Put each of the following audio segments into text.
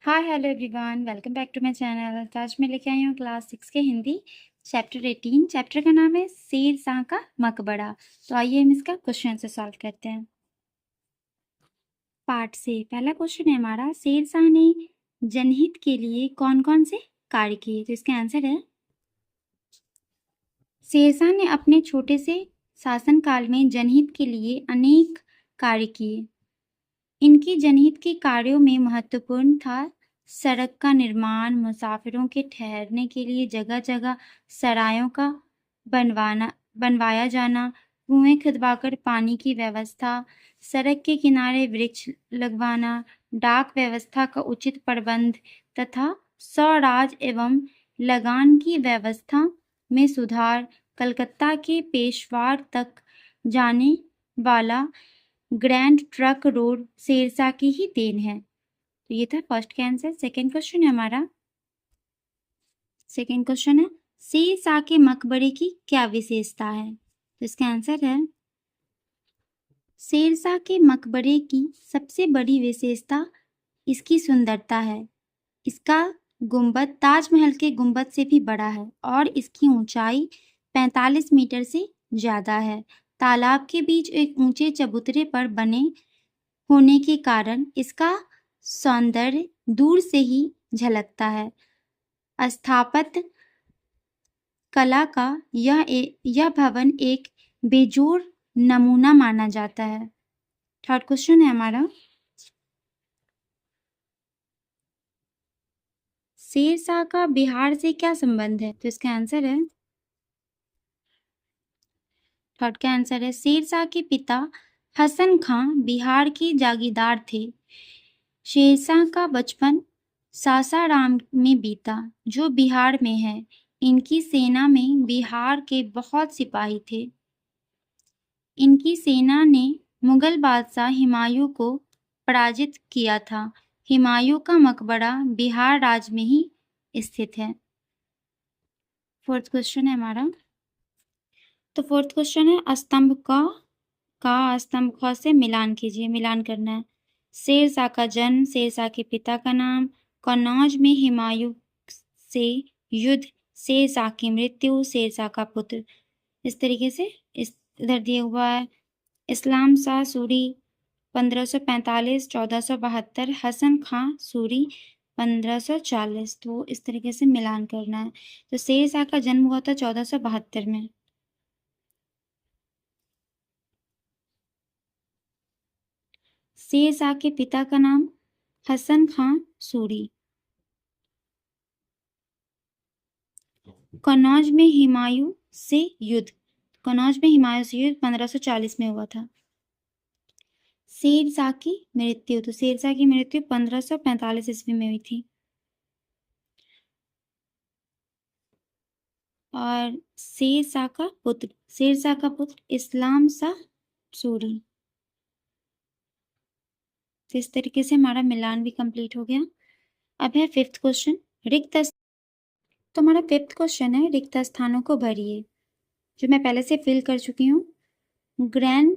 Hi hello everyone, welcome back to my channel. तो आज मैं लेके आई हूँ क्लास 6 के हिंदी चैप्टर 18। चैप्टर का नाम है शेर शाह का मकबरा। तो आइए हम इसका क्वेश्चन से सॉल्व करते हैं। पार्ट से पहला क्वेश्चन है हमारा, शेर शाह ने जनहित के लिए कौन कौन से कार्य किए। तो इसका आंसर है, शेर शाह ने अपने छोटे से शासनकाल में जनहित के लिए अनेक कार्य किए। इनकी जनहित के कार्यों में महत्वपूर्ण था सड़क का निर्माण, मुसाफिरों के ठहरने के लिए जगह जगह सरायों का बनवाया जाना, कुएं खुदवाकर पानी की व्यवस्था, सड़क के किनारे वृक्ष लगवाना, डाक व्यवस्था का उचित प्रबंध तथा स्वराज एवं लगान की व्यवस्था में सुधार, कलकत्ता के पेशवार तक जाने वाला ग्रैंड ट्रक रोड शेरशाह की ही देन है। तो ये था फर्स्ट का आंसर। सेकंड क्वेश्चन है हमारा, सेकंड क्वेश्चन है, शेरशाह के मकबरे की क्या विशेषता है। तो इसका आंसर है, शेरशाह के मकबरे की सबसे बड़ी विशेषता इसकी सुंदरता है। इसका गुंबद ताजमहल के गुंबद से भी बड़ा है और इसकी ऊंचाई 45 मीटर से ज्यादा है। तालाब के बीच एक ऊंचे चबूतरे पर बने होने के कारण इसका सौंदर्य दूर से ही झलकता है। स्थापत्य कला का यह भवन एक बेजोड़ नमूना माना जाता है। थर्ड क्वेश्चन है हमारा, शेरशाह का बिहार से क्या संबंध है। तो इसका आंसर है, थर्ड का आंसर है, शेरशाह के पिता हसन खां बिहार के जागीरदार थे। शेरशाह का बचपन सासाराम में बीता, जो बिहार में है। इनकी सेना में बिहार के बहुत सिपाही थे। इनकी सेना ने मुगल बादशाह हुमायूं को पराजित किया था। हुमायूं का मकबरा बिहार राज्य में ही स्थित है। फोर्थ क्वेश्चन है हमारा, तो फोर्थ क्वेश्चन है, स्तंभ का स्तंभ ख से मिलान कीजिए। मिलान करना है। शेरशाह का जन्म, शेरशाह के पिता का नाम, कन्नौज में हुमायूं से युद्ध, शेरशाह की मृत्यु, शेरशाह का पुत्र। इस तरीके से इधर दिया हुआ है। इस्लाम शाह सूरी 1545-1472, हसन खां सूरी 1540। तो इस तरीके से मिलान करना है। तो शेरशाह का जन्म हुआ था 1472 में। शेरशाह के पिता का नाम हसन खां सूरी। कन्नौज में हुमायूं से युद्ध, कन्नौज में हुमायूं से युद्ध 1540 में हुआ था। शेरशाह की मृत्यु, तो शेरशाह की मृत्यु 1545 ईस्वी में हुई थी। और शेरशाह का पुत्र, शेरशाह का पुत्र इस्लाम शाह सूरी। तो इस तरीके से हमारा मिलान भी कंप्लीट हो गया। अब है फिफ्थ क्वेश्चन, रिक्त। तो हमारा फिफ्थ क्वेश्चन है, रिक्त स्थानों को भरिए, जो मैं पहले से फिल कर चुकी हूँ। ग्रैंड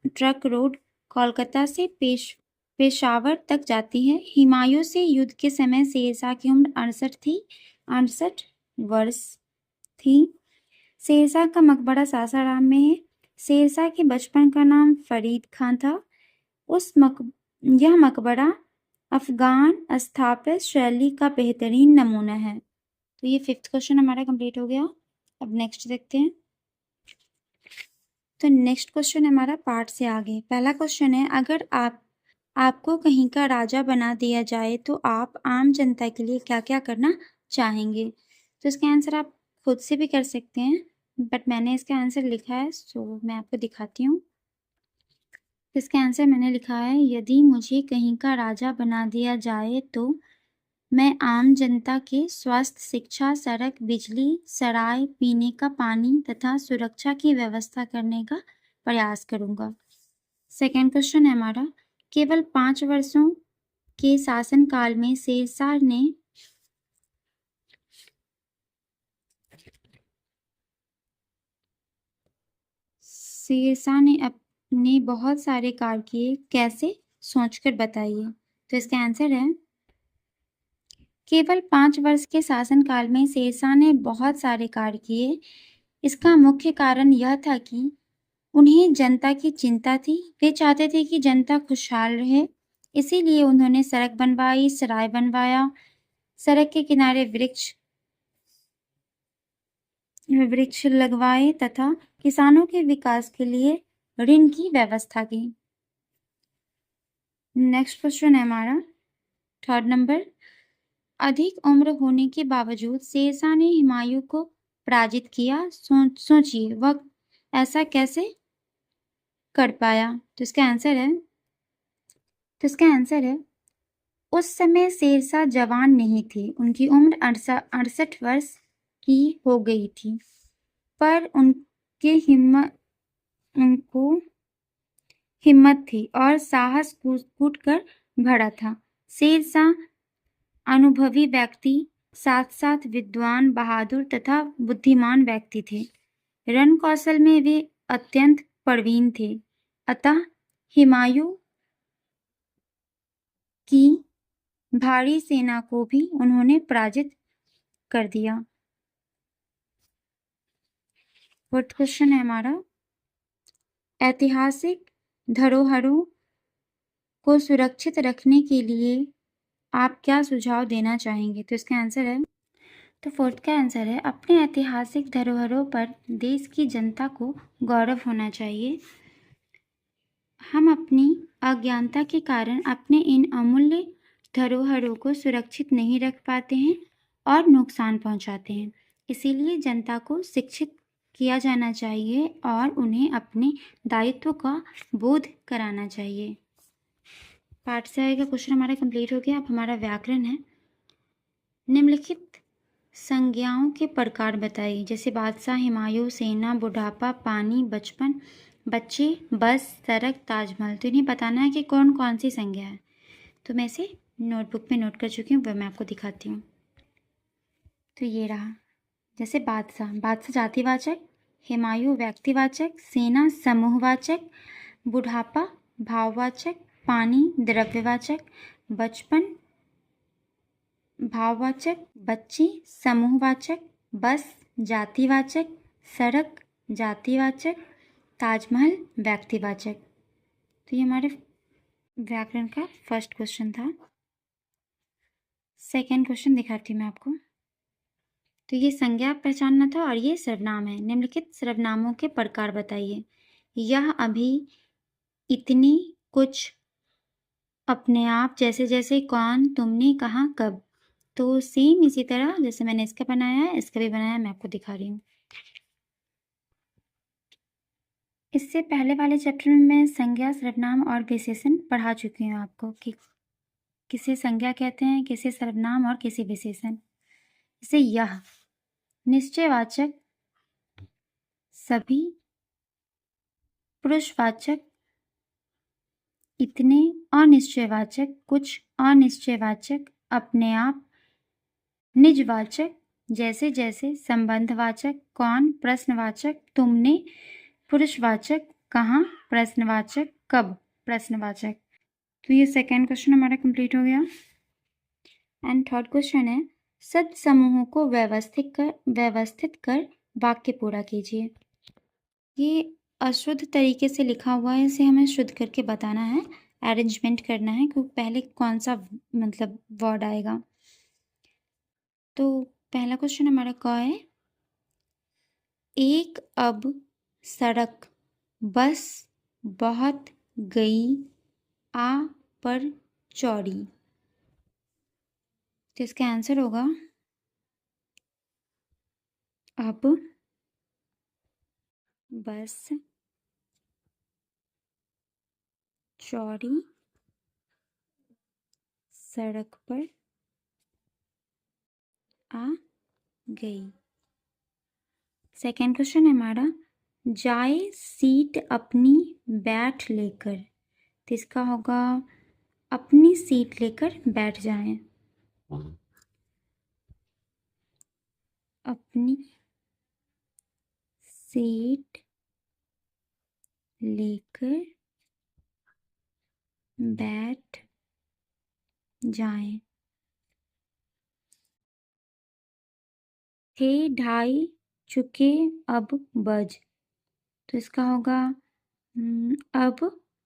ट्रक रोड कोलकाता से पेशावर तक जाती है। हुमायूं से युद्ध के समय शेरशाह की उम्र 68 वर्ष थी। शेरशाह का मकबरा सासाराम में है। शेरशाह के बचपन का नाम फरीद खां था। यह मकबरा अफगान स्थापत्य शैली का बेहतरीन नमूना है। तो ये फिफ्थ क्वेश्चन हमारा कंप्लीट हो गया। अब नेक्स्ट देखते हैं। तो नेक्स्ट क्वेश्चन हमारा पार्ट से आगे। पहला क्वेश्चन है, अगर आपको कहीं का राजा बना दिया जाए तो आप आम जनता के लिए क्या क्या करना चाहेंगे। तो इसका आंसर आप खुद से भी कर सकते हैं, बट मैंने इसका आंसर लिखा है, सो मैं आपको दिखाती हूँ। इसका आंसर मैंने लिखा है, यदि मुझे कहीं का राजा बना दिया जाए तो मैं आम जनता के स्वास्थ्य, शिक्षा, सड़क, बिजली, सराय, पीने का पानी तथा सुरक्षा की व्यवस्था करने का प्रयास करूंगा। सेकेंड क्वेश्चन है हमारा, केवल 5 वर्षों के शासनकाल में शेरशाह ने अपने बहुत सारे कार्य किए, कैसे, सोचकर बताइए। तो इसका आंसर है, केवल 5 वर्ष के शासनकाल में शेरशाह ने बहुत सारे कार्य किए। इसका मुख्य कारण यह था कि उन्हें जनता की चिंता थी। वे चाहते थे कि जनता खुशहाल रहे, इसीलिए उन्होंने सड़क बनवाई, सराय बनवाया, सड़क के किनारे वृक्ष लगवाए तथा किसानों के विकास के लिए ऋण की व्यवस्था की। नेक्स्ट क्वेश्चन है हमारा 3rd नंबर। अधिक उम्र होने के बावजूद शेरशाह ने हुमायूं को पराजित किया। सोचिए वह ऐसा कैसे कर पाया। तो इसका आंसर है उस समय शेरशाह जवान नहीं थे। उनकी उम्र 68 वर्ष की हो गई थी, पर उनको हिम्मत थी और साहस कूट कर भरा था। शेरशाह अनुभवी व्यक्ति, साथ साथ विद्वान, बहादुर तथा बुद्धिमान व्यक्ति थे। रण कौशल में वे अत्यंत प्रवीण थे। अतः हुमायूं की भारी सेना को भी उन्होंने पराजित कर दिया। 4th क्वेश्चन है हमारा। ऐतिहासिक धरोहरों को सुरक्षित रखने के लिए आप क्या सुझाव देना चाहेंगे। तो इसका आंसर है 4th का आंसर है अपने ऐतिहासिक धरोहरों पर देश की जनता को गौरव होना चाहिए। हम अपनी अज्ञानता के कारण अपने इन अमूल्य धरोहरों को सुरक्षित नहीं रख पाते हैं और नुकसान पहुंचाते हैं। इसीलिए जनता को शिक्षित किया जाना चाहिए और उन्हें अपने दायित्व का बोध कराना चाहिए। पाठ से आएगा क्वेश्चन हमारा कंप्लीट हो गया। अब हमारा व्याकरण है। निम्नलिखित संज्ञाओं के प्रकार बताइए। जैसे बादशाह, हुमायूं, सेना, बुढ़ापा, पानी, बचपन, बच्चे, बस, सड़क, ताजमहल। तो इन्हें बताना है कि कौन कौन सी संज्ञा है। तो मैं इसे नोटबुक पे नोट कर चुकी हूँ, वह मैं आपको दिखाती हूँ। तो ये रहा। जैसे बादशाह जातिवाचक, हुमायूं व्यक्तिवाचक, सेना समूहवाचक, बुढ़ापा भाववाचक, पानी द्रव्यवाचक, बचपन भाववाचक, बच्ची समूहवाचक, बस जातिवाचक, सड़क जातिवाचक, ताजमहल व्यक्तिवाचक। तो ये हमारे व्याकरण का फर्स्ट क्वेश्चन था। सेकंड क्वेश्चन दिखाती हूँ मैं आपको। तो ये संज्ञा पहचानना था और ये सर्वनाम है। निम्नलिखित सर्वनामों के प्रकार बताइए। यह, अभी, इतनी, कुछ, अपने आप, जैसे जैसे, कौन, तुमने, कहाँ, कब। तो सेम इसी तरह जैसे मैंने इसका बनाया है, इसका भी बनाया है, मैं आपको दिखा रही हूँ। इससे पहले वाले चैप्टर में मैं संज्ञा, सर्वनाम और विशेषण पढ़ा चुकी हूँ आपको कि किसे संज्ञा कहते हैं, किसे सर्वनाम और किसे विशेषण। जैसे यह निश्चयवाचक, सभी, पुरुषवाचक, इतने अनिश्चयवाचक, कुछ अनिश्चयवाचक, अपने आप निजवाचक, जैसे जैसे, संबंधवाचक, कौन प्रश्नवाचक, तुमने पुरुषवाचक, कहाँ प्रश्नवाचक, कब प्रश्नवाचक। तो ये सेकेंड क्वेश्चन हमारा कंप्लीट हो गया। एंड थर्ड क्वेश्चन है शब्द समूहों को व्यवस्थित कर वाक्य पूरा कीजिए। ये अशुद्ध तरीके से लिखा हुआ है, इसे हमें शुद्ध करके बताना है, अरेंजमेंट करना है कि पहले कौन सा मतलब वर्ड आएगा। तो पहला क्वेश्चन हमारा क्या है। एक अब सड़क बस बहुत गई आ पर चौड़ी। तो इसका आंसर होगा अब बस चौड़ी सड़क पर आ गई। सेकेंड क्वेश्चन है हमारा जाए सीट अपनी बैठ लेकर। तो इसका होगा अपनी सीट लेकर बैठ जाएं। अपनी सीट लेकर बैठ जाएं। थे ढाई चुके अब बज। तो इसका होगा अब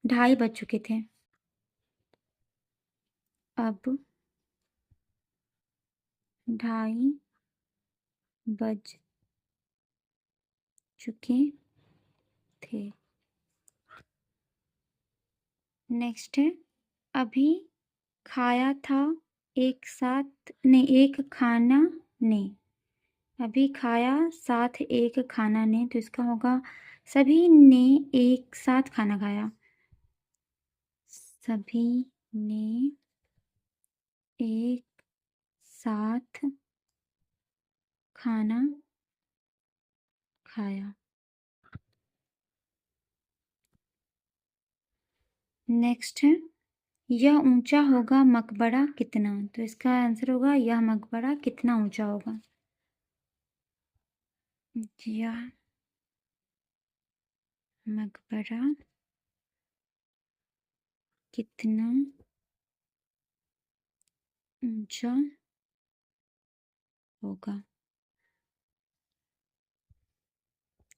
2:30 बज चुके थे। अब 2:30 बज चुके थे। नेक्स्ट है अभी खाया था एक खाना ने। अभी खाया साथ एक खाना ने। तो इसका होगा सभी ने एक साथ खाना खाया। सभी ने एक साथ खाना खाया। नेक्स्ट है यह ऊंचा होगा मकबरा कितना। तो इसका आंसर होगा यह मकबरा कितना ऊंचा होगा। यह मकबरा कितना ऊंचा होगा।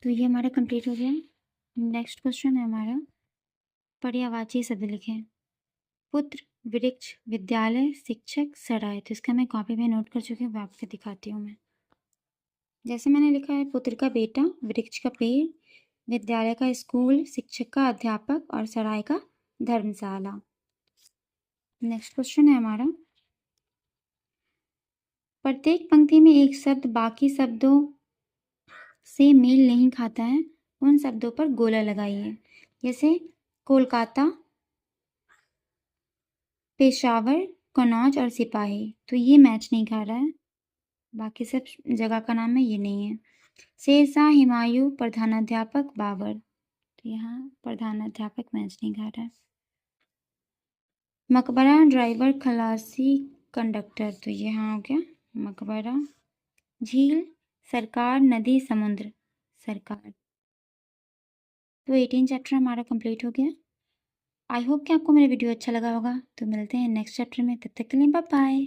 तो ये हमारा कंप्लीट हो गया। नेक्स्ट क्वेश्चन है हमारा पर्यायवाची शब्द लिखें। पुत्र, वृक्ष, विद्यालय, शिक्षक, सराय। तो इसका मैं कॉपी में नोट कर चुकी हूँ, आपको दिखाती हूँ मैं। जैसे मैंने लिखा है पुत्र का बेटा, वृक्ष का पेड़, विद्यालय का स्कूल, शिक्षक का अध्यापक और सराय का धर्मशाला। नेक्स्ट क्वेश्चन है हमारा प्रत्येक पंक्ति में एक शब्द बाकी शब्दों से मेल नहीं खाता है, उन शब्दों पर गोला लगाइए। जैसे कोलकाता, पेशावर, कन्नौज और सिपाही। तो ये मैच नहीं खा रहा है, बाकी सब जगह का नाम है, ये नहीं है। शेरशाह, हुमायूं, प्रधानाध्यापक, बाबर। तो यहाँ प्रधानाध्यापक मैच नहीं खा रहा है। मकबरा, ड्राइवर, खलासी, कंडक्टर। तो ये यहाँ हो गया मकबरा। झील, सरकार, नदी, समुद्र, सरकार। तो 18 चैप्टर हमारा कंप्लीट हो गया। आई होप कि आपको मेरा वीडियो अच्छा लगा होगा। तो मिलते हैं नेक्स्ट चैप्टर में, तब तक के लिए बाय बाय।